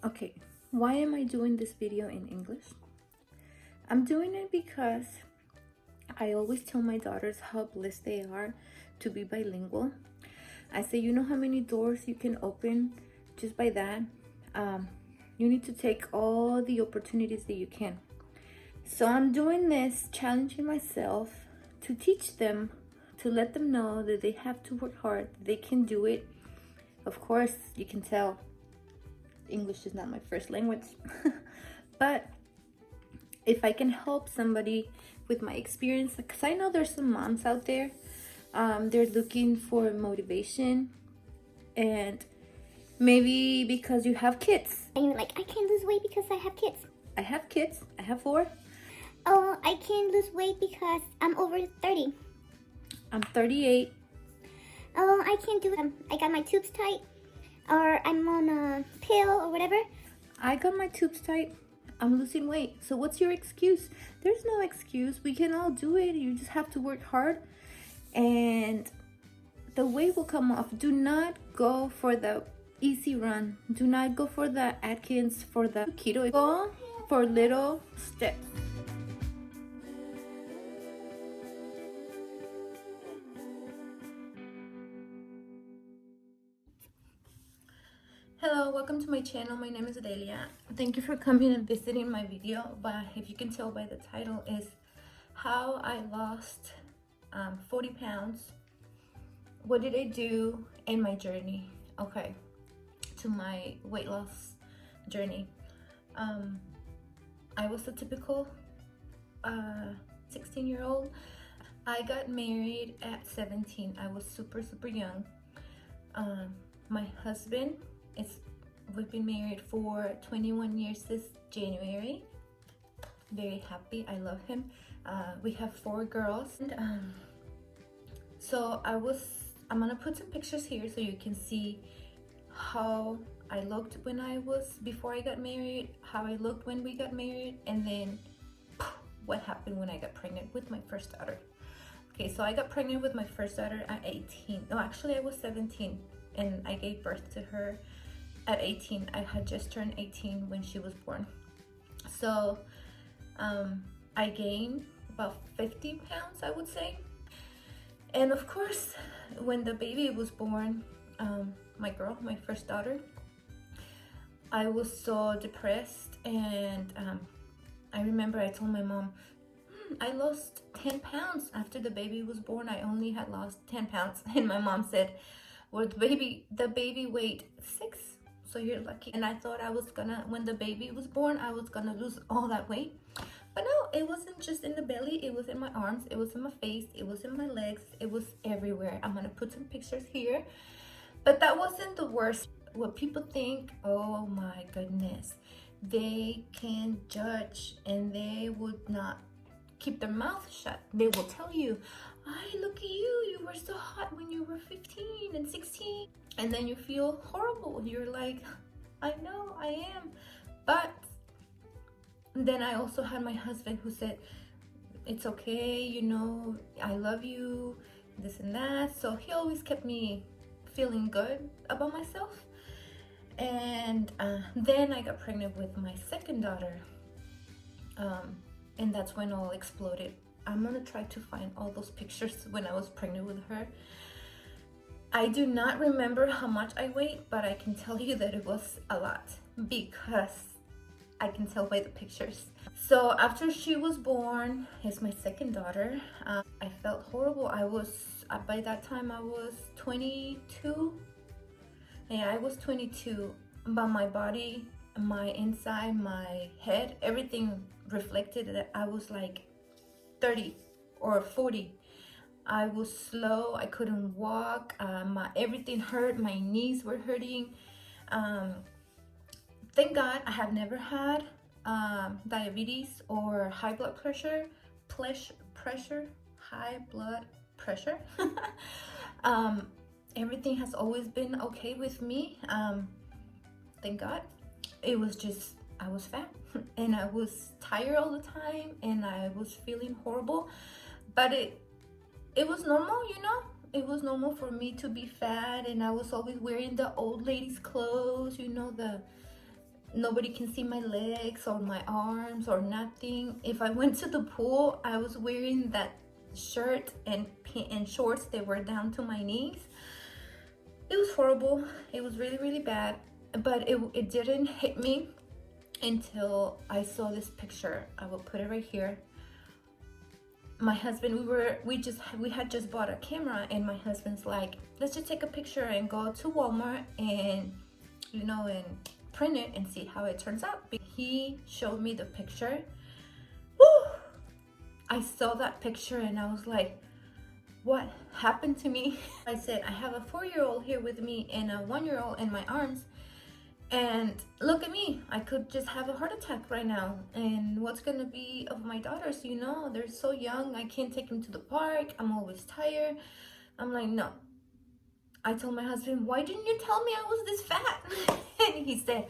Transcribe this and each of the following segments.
Okay, why am I doing this video in English? I'm doing it because I always tell my daughters how blessed they are to be bilingual. I say, you know how many doors you can open just by that? You need to take all the opportunities that you can. So I'm doing this, challenging myself to teach them, to let them know that they have to work hard, they can do it. Of course, you can tell English is not my first language, but if I can help somebody with my experience, because I know there's some moms out there, they're looking for motivation, and maybe because you have kids. And you're like, I can't lose weight because I have kids. I have kids, I have 4. Oh, I can't lose weight because I'm over 30. I'm 38. Oh, I can't do it. I got my tubes tight, or I'm on a pill or whatever. I got my tubes tight. I'm losing weight. So what's your excuse? There's no excuse. We can all do it. You just have to work hard and the weight will come off. Do not go for the easy run. Do not go for the Atkins, for the keto. Go for little steps. Hello, welcome to my channel. My name is Delia. Thank you for coming and visiting my video. But if you can tell by the title, is how I lost 40 pounds. What did I do in my journey? Okay, to my weight loss journey. I was a typical 16-year-old. I got married at 17. I was super young. My husband, we've been married for 21 years this January. Very happy. I love him. We have 4 girls. And, so I'm gonna put some pictures here so you can see how I looked before I got married, how I looked when we got married, and then what happened when I got pregnant with my first daughter. Okay, so I got pregnant with my first daughter at 18. No, actually I was 17 and I gave birth to her at 18. I had just turned 18 when she was born. So I gained about 50 pounds, I would say. And of course, when the baby was born, my first daughter, I was so depressed. And I remember I told my mom, I lost 10 pounds after the baby was born. I only had lost 10 pounds. And my mom said, well, the baby weighed 6, so you're lucky. And I thought when the baby was born, I was gonna lose all that weight. But no, it wasn't just in the belly, it was in my arms, it was in my face, it was in my legs, it was everywhere. I'm gonna put some pictures here. But that wasn't the worst. What people think, oh my goodness, they can judge and they would not keep their mouth shut. They will tell you, look at you were so hot when you were 15 and 16. And then you feel horrible. You're like, I know, I am. But then I also had my husband who said, it's okay, you know, I love you, this and that. So he always kept me feeling good about myself. And then I got pregnant with my second daughter. And that's when all exploded. I'm gonna try to find all those pictures when I was pregnant with her. I do not remember how much I weighed, but I can tell you that it was a lot because I can tell by the pictures. So after she was born, it's my second daughter, I felt horrible. By that time I was 22. Yeah, I was 22, but my body, my inside, my head, everything reflected that I was like 30 or 40. I was slow, I couldn't walk, everything hurt, my knees were hurting. Thank God I have never had diabetes or high blood pressure, high blood pressure. Everything has always been okay with me. Thank God. It was just, I was fat and I was tired all the time and I was feeling horrible, but it was normal, you know. It was normal for me to be fat, and I was always wearing the old ladies clothes, you know, nobody can see my legs or my arms or nothing. If I went to the pool, I was wearing that shirt and shorts that were down to my knees. It was horrible. It was really, really bad. But it didn't hit me until I saw this picture. I will put it right here. My husband, we had just bought a camera, and my husband's like, let's just take a picture and go to Walmart and and print it and see how it turns out. He showed me the picture. Woo! I saw that picture and I was like, what happened to me? I said, I have a 4-year-old here with me and a 1-year-old in my arms, and look at me, I could just have a heart attack right now. And what's gonna be of my daughters? They're so young. I can't take them to the park. I'm always tired. I'm like, no. I told my husband, why didn't you tell me I was this fat? And he said,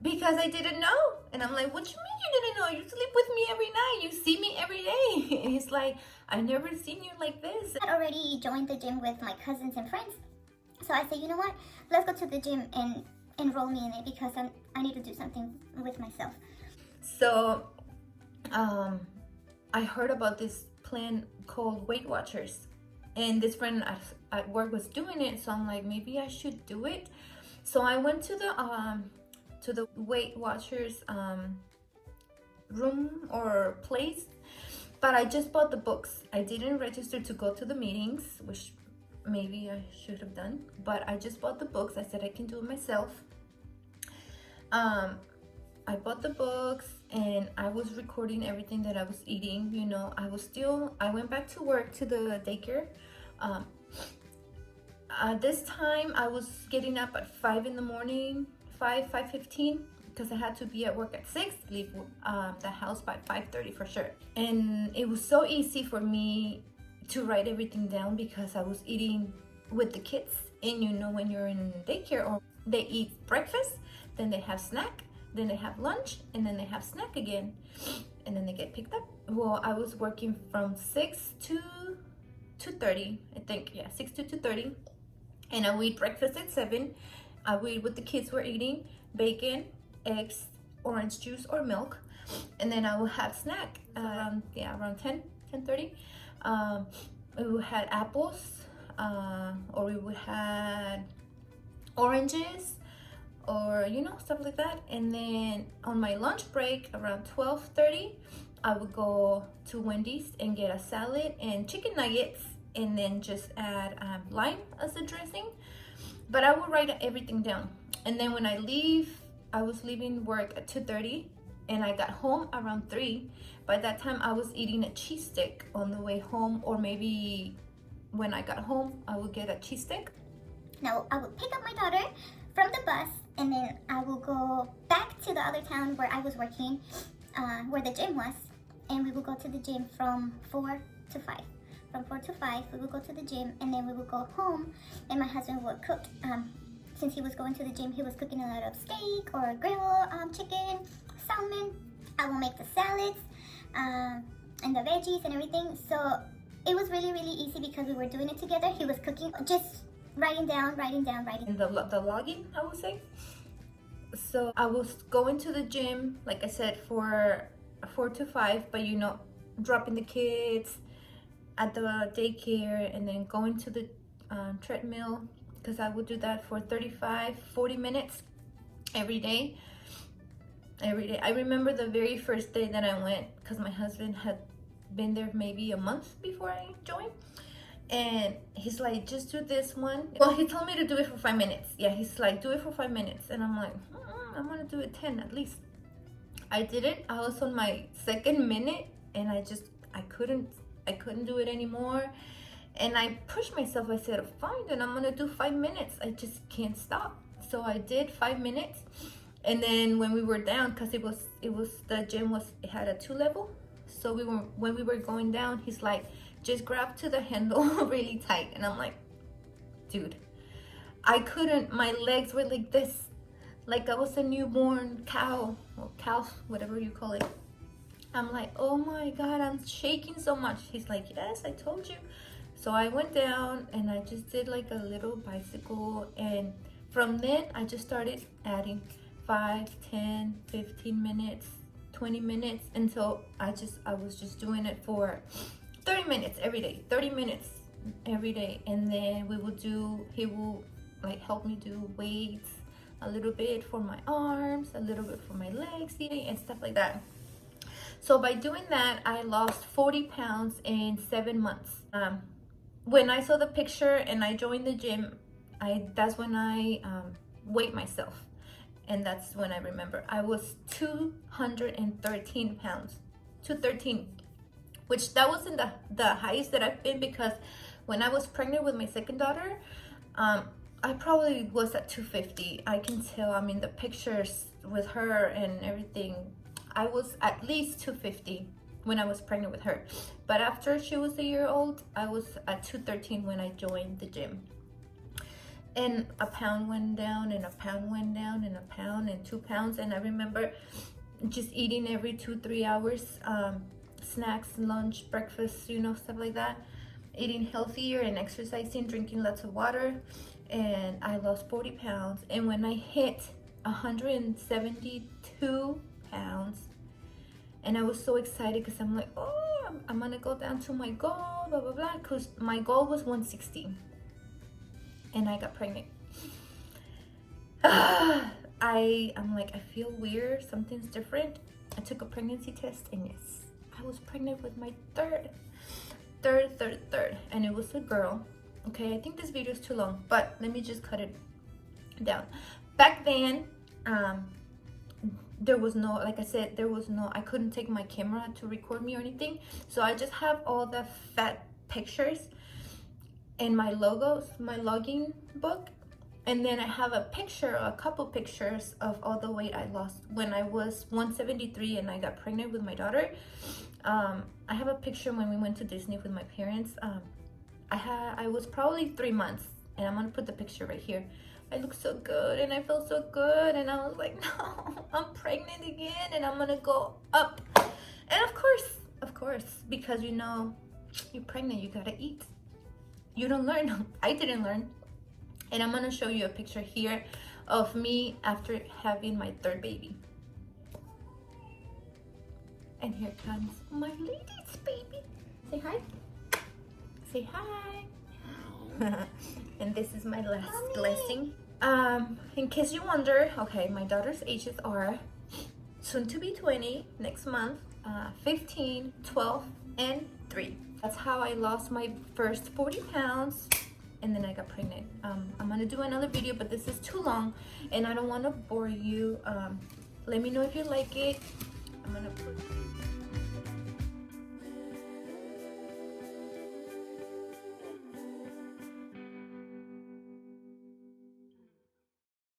because I didn't know. And I'm like, what you mean you didn't know? You sleep with me every night. You see me every day. And he's like, I never seen you like this. I had already joined the gym with my cousins and friends. So I said, you know what? Let's go to the gym and enroll me in it, because I need to do something with myself. So I heard about this plan called Weight Watchers. And this friend at work was doing it. So I'm like, maybe I should do it. So I went to the Weight Watchers room or place, but I just bought the books. I didn't register to go to the meetings, which maybe I should have done, but I just bought the books. I said I can do it myself. I bought the books and I was recording everything that I was eating. I went back to work, to the daycare. This time I was getting up at 5 in the morning, 5:15, because I had to be at work at 6, leave the house by 5:30 for sure. And it was so easy for me to write everything down because I was eating with the kids. And when you're in daycare, or they eat breakfast, then they have snack, then they have lunch, and then they have snack again, and then they get picked up. Well, I was working from 6 to 2:30, I think. Yeah, 6 to 2:30. And I would eat breakfast at 7. I would eat what the kids were eating: bacon, eggs, orange juice or milk. And then I would have snack around 10:30. We would have apples, or we would have oranges, or stuff like that. And then on my lunch break around 12:30, I would go to Wendy's and get a salad and chicken nuggets, and then just add lime as a dressing. But I would write everything down. And then when I was leaving work at 2:30, and I got home around 3. By that time I was eating a cheese stick on the way home, or maybe when I got home I would get a cheese stick. Now I would pick up my daughter from the bus, and then I will go back to the other town where I was working, where the gym was, and we will go to the gym from 4 to 5. From 4 to 5, we will go to the gym, and then we will go home, and my husband would cook. Since he was going to the gym, he was cooking a lot of steak or grill, chicken, salmon. I will make the salads and the veggies and everything. So it was really, really easy because we were doing it together. He was cooking, just writing down. And the logging, I would say. So I was going to the gym, like I said, for 4 to 5, but dropping the kids at the daycare, and then going to the treadmill, because I would do that for 35-40 minutes every day. I remember the very first day that I went, because my husband had been there maybe a month before I joined, and he's like, just do this one. Well, he told me to do it for 5 minutes. Yeah, he's like, do it for 5 minutes. And I'm like, I'm gonna do it 10 at least. I did it. I was on my 2nd minute, and I couldn't do it anymore. And I pushed myself. I said, fine, then I'm gonna do 5 minutes. I just can't stop. So I did 5 minutes. And then when we were down, because the gym had a 2-level. So when we were going down, he's like, just grab to the handle really tight. And I'm like, dude, I couldn't. My legs were like this, like I was a newborn cow, or calf, whatever you call it. I'm like, oh my God, I'm shaking so much. He's like, yes, I told you. So I went down and I just did like a little bicycle. And from then I just started adding 5, 10, 15 minutes, 20 minutes, until I was just doing it for 30 minutes every day, 30 minutes every day. And then he will like help me do weights, a little bit for my arms, a little bit for my legs even, and stuff like that. So by doing that, I lost 40 pounds in 7 months. When I saw the picture and I joined the gym, that's when I weighed myself. And that's when I remember I was 213 pounds, 213, which that wasn't the highest that I've been, because when I was pregnant with my second daughter, I probably was at 250. I can tell, I mean, the pictures with her and everything, I was at least 250 when I was pregnant with her. But after she was a year old, I was at 213 when I joined the gym. And a pound went down, and a pound went down, and a pound, and 2 pounds. And I remember just eating every 2-3 hours, snacks, lunch, breakfast, you know, stuff like that. Eating healthier and exercising, drinking lots of water. And I lost 40 pounds. And when I hit 172 pounds, and I was so excited because I'm like, oh, I'm gonna go down to my goal, blah blah blah, because my goal was 160, and I got pregnant. I'm like, I feel weird, something's different. I took a pregnancy test, and yes, I was pregnant with my third, and it was a girl. Okay, I think this video is too long, but let me just cut it down. Back then, there was no, like I said, I couldn't take my camera to record me or anything. So I just have all the fat pictures and my logos, my logging book. And then I have a couple pictures of all the weight I lost when I was 173 and I got pregnant with my daughter. I have a picture when we went to Disney with my parents. I was probably 3 months, and I'm gonna put the picture right here. I look so good and I feel so good, and I was like, no, I'm pregnant again and I'm gonna go up. And of course, because you know you're pregnant, you gotta eat. You don't learn. I didn't learn. And I'm gonna show you a picture here of me after having my third baby. And here comes my lady's baby. Say hi. Say hi. And this is my last blessing. In case you wonder, okay, my daughter's ages are soon to be 20 next month, 15, 12, and 3. That's how I lost my first 40 pounds, and then I got pregnant. I'm gonna do another video, but this is too long and I don't want to bore you. Let me know if you like it. I'm gonna put